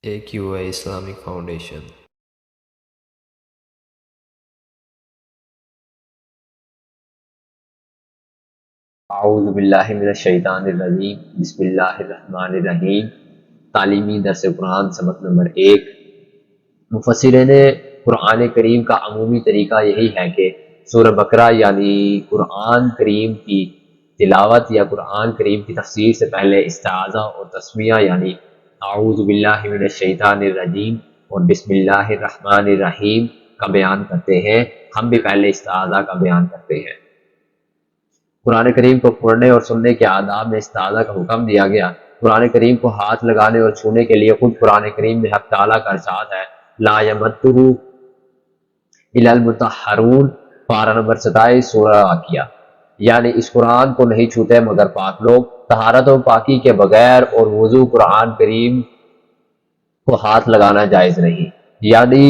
AQA Islamic Foundation. اعوذ باللہ من الشیطان الرجیم بسم اللہ الرحمن الرحیم۔ تعلیمی درس قرآن سبق نمبر 1۔ مفسرین قرآن کریم کا عمومی طریقہ یہی ہے کہ سورہ بقرہ یعنی قرآن کریم کی تلاوت یا قرآن کریم کی تفسیر سے پہلے استعاذہ اور تسمیہ یعنی اعوذ باللہ من الشیطان الرجیم اور بسم اللہ الرحمن الرحیم کا بیان کرتے ہیں۔ ہم بھی پہلے استعاذہ کا بیان کرتے ہیں۔ قرآن کریم کو پڑھنے اور سننے کے آداب میں استعاذہ کا حکم دیا گیا۔ قرآن کریم کو ہاتھ لگانے اور چھونے کے لیے خود قرآن کریم میں حق تعالیٰ کا ارشاد ہے، لا یمتہ الا المطہرون، پارہ نمبر 27 سورہ واقعہ، یعنی اس قرآن کو نہیں چھوتے مگر پاک لوگ۔ طہارت و پاکی کے بغیر اور وضو قرآن کریم کو ہاتھ لگانا جائز نہیں، یعنی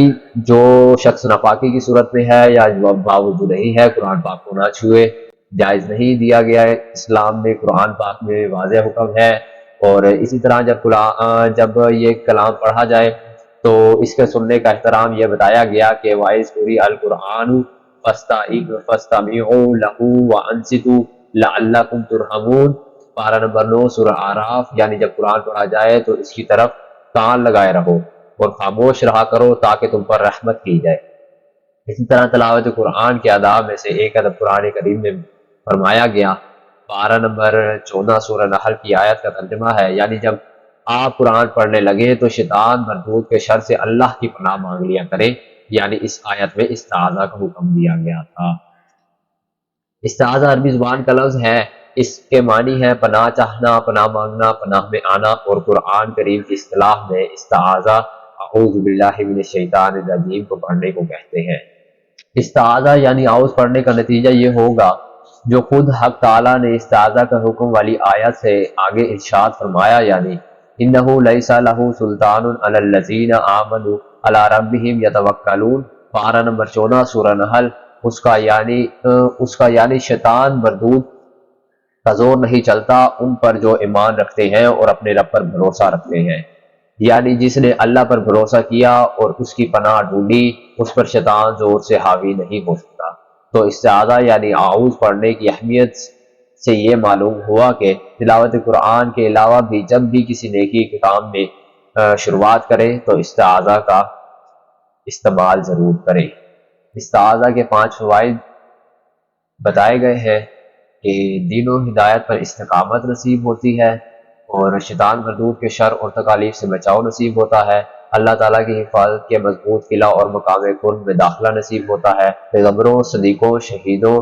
جو شخص ناپاکی کی صورت میں ہے یا باوضو نہیں ہے قرآن پاک کو نہ چھوئے، جائز نہیں دیا گیا ہے۔ اسلام میں قرآن پاک میں واضح حکم ہے۔ اور اسی طرح جب یہ کلام پڑھا جائے تو اس کے سننے کا احترام یہ بتایا گیا کہ وَإِذْ قُرِئَ الْقُرْآنُ فَاسْتَمِعُوا لَهُ وَأَنصِتُوا لَعَلَّكُمْ تُرْحَمُونَ، پارہ نمبر 9 سورہ اعراف، یعنی جب قرآن پڑھا جائے تو اس کی طرف کان لگائے رہو اور خاموش رہا کرو تاکہ تم پر رحمت کی جائے۔ اسی طرح تلاوت قرآن کے آداب میں سے ایک ادب قرآن کریم میں فرمایا گیا، پارہ نمبر 14 سورہ نحل کی آیت کا ترجمہ ہے، یعنی جب آپ قرآن پڑھنے لگے تو شیطان مردود کے شر سے اللہ کی پناہ مانگ لیا کریں، یعنی اس آیت میں استعاذہ کا حکم دیا گیا تھا۔ استعاذہ عربی زبان کا لفظ ہے، اس کے معنی ہے پناہ چاہنا، پناہ مانگنا، پناہ میں آنا، اور قرآن کریم کی اصطلاح میں استعاذہ اعوذ باللہ من الشیطان الرجیم کو پڑھنے کو کہتے ہیں۔ استعاذہ یعنی اعوذ پڑھنے کا نتیجہ یہ ہوگا جو خود حق تعالیٰ نے استعاذہ کا حکم والی آیت سے آگے ارشاد فرمایا، یعنی انہ لیس لہ سلطان علی الذین آمنوا علی ربہم یتوکلون، پارہ نمبر 14 سورہ نحل۔ اس کا یعنی شیطان مردود کا زور نہیں چلتا ان پر جو ایمان رکھتے ہیں اور اپنے رب پر بھروسہ رکھتے ہیں، یعنی جس نے اللہ پر بھروسہ کیا اور اس کی پناہ ڈھونڈی اس پر شیطان زور سے حاوی نہیں ہو سکتا۔ تو استعاذہ یعنی اعوذ پڑھنے کی اہمیت سے یہ معلوم ہوا کہ تلاوت قرآن کے علاوہ بھی جب بھی کسی نیکی کے کام میں شروعات کرے تو استعاذہ کا استعمال ضرور کرے۔ استعاذہ کے 5 فوائد بتائے گئے ہیں کہ دین و ہدایت پر استقامت نصیب ہوتی ہے، اور شیطان مردود کے شر اور تکالیف سے بچاؤ نصیب ہوتا ہے، اللہ تعالیٰ کی حفاظت کے مضبوط قلعہ اور مقام قرب میں داخلہ نصیب ہوتا ہے، پیغمبروں، صدیقوں، شہیدوں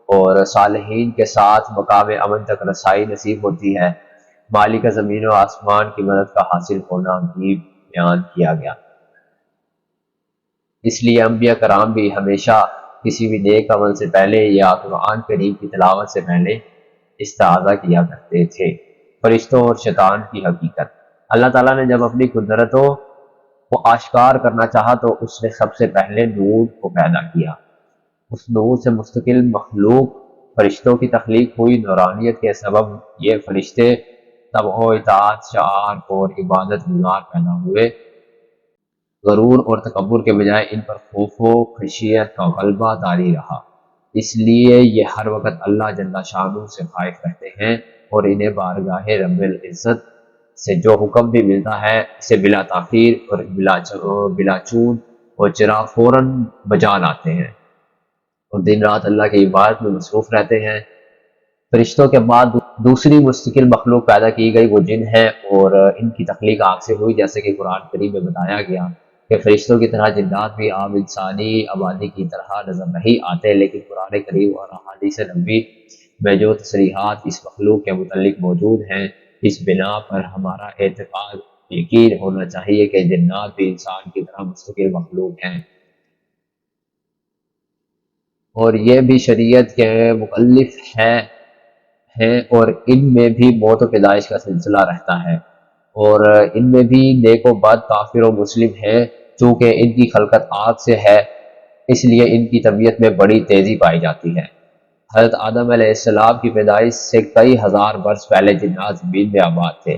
اور صالحین کے ساتھ مقام امن تک رسائی نصیب ہوتی ہے، مالک زمین و آسمان کی مدد کا حاصل ہونا بھی بیان کیا گیا۔ اس لیے انبیاء کرام بھی ہمیشہ کسی بھی نیک عمل سے پہلے یا قرآن کریم کی تلاوت سے پہلے استعاذہ کیا کرتے تھے۔ فرشتوں اور شیطان کی حقیقت، اللہ تعالیٰ نے جب اپنی قدرتوں کو آشکار کرنا چاہا تو اس نے سب سے پہلے نور کو پیدا کیا۔ اس نور سے مستقل مخلوق فرشتوں کی تخلیق ہوئی۔ نورانیت کے سبب یہ فرشتے طبع و اطاعت، شعار اور عبادت گزار پیدا ہوئے۔ غرور اور تکبر کے بجائے ان پر خوف و خشیت کا غلبہ طاری رہا، اس لیے یہ ہر وقت اللہ جل شانہ سے خائف رہتے ہیں اور انہیں بارگاہ رب العزت سے جو حکم بھی ملتا ہے اسے بلا تاخیر اور بلا چون اور چرا فوراً بجا لاتے ہیں، اور دن رات اللہ کی عبادت میں مصروف رہتے ہیں۔ فرشتوں کے بعد دوسری مستقل مخلوق پیدا کی گئی وہ جن ہیں، اور ان کی تخلیق آگ سے ہوئی، جیسے کہ قرآن کریم میں بتایا گیا کہ فرشتوں کی طرح جنات بھی عام انسانی آبادی کی طرح نظر نہیں آتے، لیکن قرآن کریم اور احادیث نبوی میں جو تصریحات اس مخلوق کے متعلق موجود ہیں، اس بنا پر ہمارا اعتقاد یقین ہونا چاہیے کہ جنات بھی انسان کی طرح مستقل مخلوق ہیں، اور یہ بھی شریعت کے مکلف ہیں اور ان میں بھی موت و پیدائش کا سلسلہ رہتا ہے، اور ان میں بھی نیک و بد، کافر و مسلم ہیں۔ چونکہ ان کی خلقت آگ سے ہے اس لیے ان کی طبیعت میں بڑی تیزی پائی جاتی ہے۔ حضرت آدم علیہ السلام کی پیدائش سے کئی ہزار برس پہلے جنات زمین میں آباد تھے۔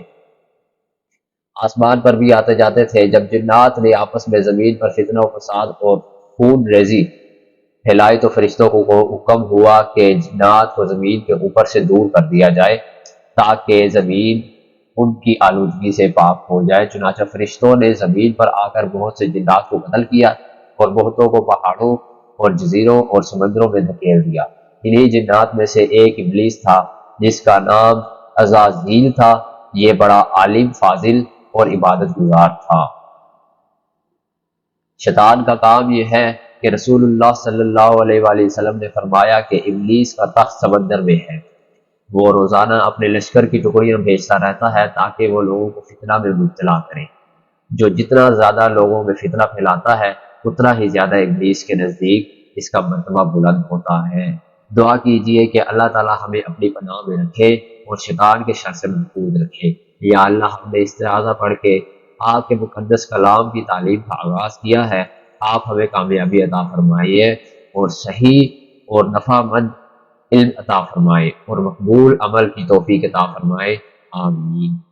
آسمان پر بھی آتے جاتے تھے۔ جب جنات نے آپس میں زمین پر فتنہ و فساد اور خون ریزی پھیلائی تو فرشتوں کو حکم ہوا کہ جنات کو زمین کے اوپر سے دور کر دیا جائے تاکہ زمین ان کی آلودگی سے پاک ہو جائے۔ چنانچہ فرشتوں نے زمین پر آ کر بہت سے جنات کو قتل کیا اور بہتوں کو پہاڑوں اور جزیروں اور سمندروں میں دھکیل دیا۔ انہی جنات میں سے ایک ابلیس تھا جس کا نام عزازیل تھا۔ یہ بڑا عالم، فاضل اور عبادت گزار تھا۔ شیطان کا کام یہ ہے کہ رسول اللہ صلی اللہ علیہ وآلہ وسلم نے فرمایا کہ ابلیس کا تخت سمندر میں ہے۔ وہ روزانہ اپنے لشکر کی ٹکڑیاں بھیجتا رہتا ہے تاکہ وہ لوگوں کو فتنہ میں مبتلا کرے۔ جو جتنا زیادہ لوگوں میں فتنہ پھیلاتا ہے اتنا ہی زیادہ ابلیس کے نزدیک اس کا مرتبہ بلند ہوتا ہے۔ دعا کیجئے کہ اللہ تعالی ہمیں اپنی پناہ میں رکھے اور شیطان کے شر سے محفوظ رکھے۔ یا اللہ، ہم نے استعاذہ پڑھ کے آپ کے مقدس کلام کی تعلیم کا آغاز کیا ہے۔ آپ ہمیں کامیابی عطا فرمائیے اور صحیح اور نفع مند علم عطا فرمائے اور مقبول عمل کی توفیق عطا فرمائے۔ آمین۔